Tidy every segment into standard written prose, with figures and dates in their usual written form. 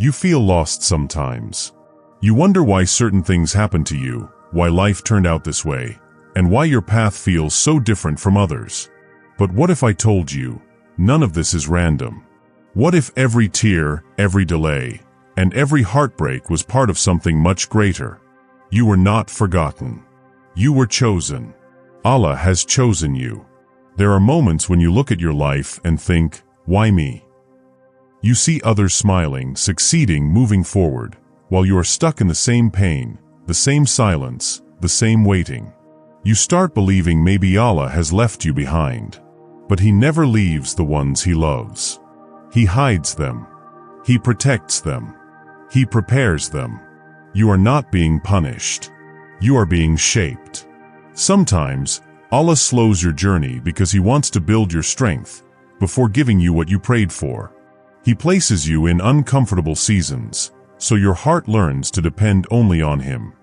You feel lost sometimes. You wonder why certain things happen to you, why life turned out this way, and why your path feels so different from others. But what if I told you, none of this is random? What if every tear, every delay, and every heartbreak was part of something much greater? You were not forgotten. You were chosen. Allah has chosen you. There are moments when you look at your life and think, why me? You see others smiling, succeeding, moving forward, while you are stuck in the same pain, the same silence, the same waiting. You start believing maybe Allah has left you behind. But He never leaves the ones He loves. He hides them. He protects them. He prepares them. You are not being punished. You are being shaped. Sometimes, Allah slows your journey because He wants to build your strength before giving you what you prayed for. He places you in uncomfortable seasons, so your heart learns to depend only on Him.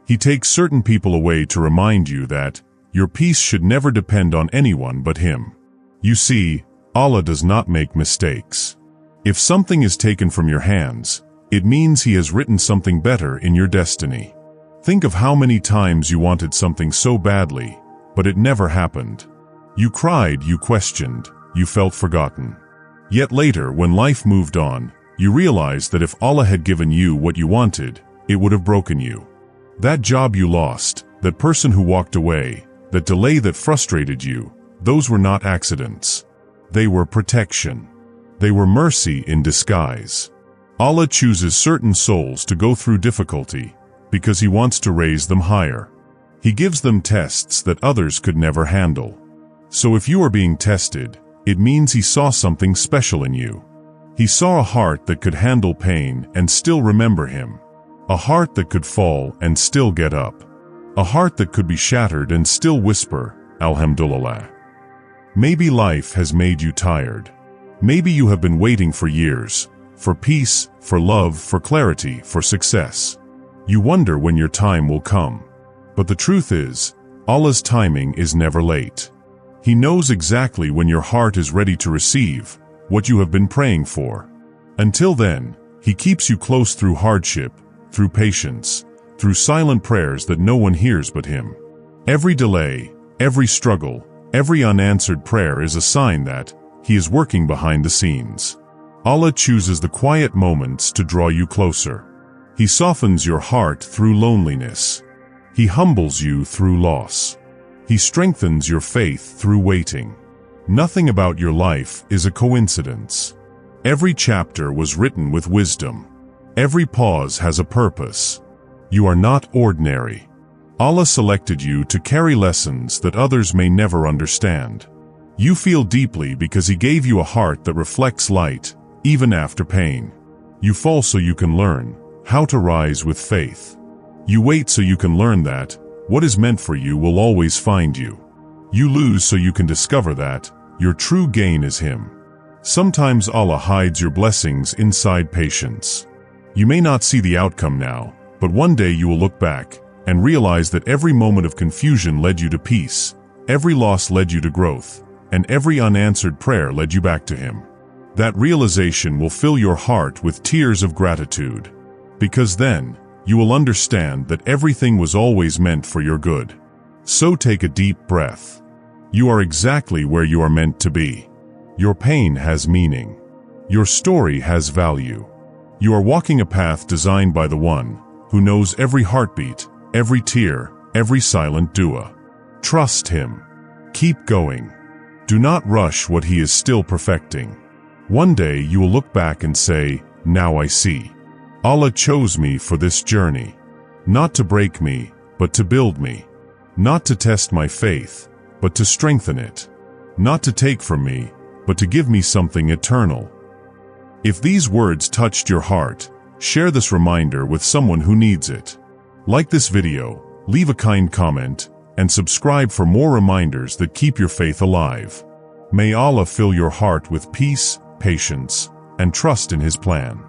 He takes certain people away to remind you that your peace should never depend on anyone but Him. You see, Allah does not make mistakes. If something is taken from your hands, it means He has written something better in your destiny. Think of how many times you wanted something so badly, but it never happened. You cried, you questioned, you felt forgotten. Yet later, when life moved on, you realized that if Allah had given you what you wanted, it would have broken you. That job you lost, that person who walked away, that delay that frustrated you, those were not accidents. They were protection. They were mercy in disguise. Allah chooses certain souls to go through difficulty because He wants to raise them higher. He gives them tests that others could never handle. So if you are being tested, it means He saw something special in you. He saw a heart that could handle pain and still remember Him. A heart that could fall and still get up. A heart that could be shattered and still whisper, Alhamdulillah. Maybe life has made you tired. Maybe you have been waiting for years, for peace, for love, for clarity, for success. You wonder when your time will come. But the truth is, Allah's timing is never late. He knows exactly when your heart is ready to receive what you have been praying for. Until then, He keeps you close through hardship, through patience, through silent prayers that no one hears but Him. Every delay, every struggle, every unanswered prayer is a sign that He is working behind the scenes. Allah chooses the quiet moments to draw you closer. He softens your heart through loneliness. He humbles you through loss. He strengthens your faith through waiting. Nothing about your life is a coincidence. Every chapter was written with wisdom. Every pause has a purpose. You are not ordinary. Allah selected you to carry lessons that others may never understand. You feel deeply because He gave you a heart that reflects light, even after pain. You fall so you can learn how to rise with faith. You wait so you can learn that what is meant for you will always find you. You lose so you can discover that your true gain is Him. Sometimes Allah hides your blessings inside patience. You may not see the outcome now, but one day you will look back and realize that every moment of confusion led you to peace, every loss led you to growth, and every unanswered prayer led you back to Him. That realization will fill your heart with tears of gratitude, because then you will understand that everything was always meant for your good. So take a deep breath. You are exactly where you are meant to be. Your pain has meaning. Your story has value. You are walking a path designed by the One who knows every heartbeat, every tear, every silent dua. Trust Him. Keep going. Do not rush what He is still perfecting. One day you will look back and say, now I see. Allah chose me for this journey. Not to break me, but to build me. Not to test my faith, but to strengthen it. Not to take from me, but to give me something eternal. If these words touched your heart, share this reminder with someone who needs it. Like this video, leave a kind comment, and subscribe for more reminders that keep your faith alive. May Allah fill your heart with peace, patience, and trust in His plan.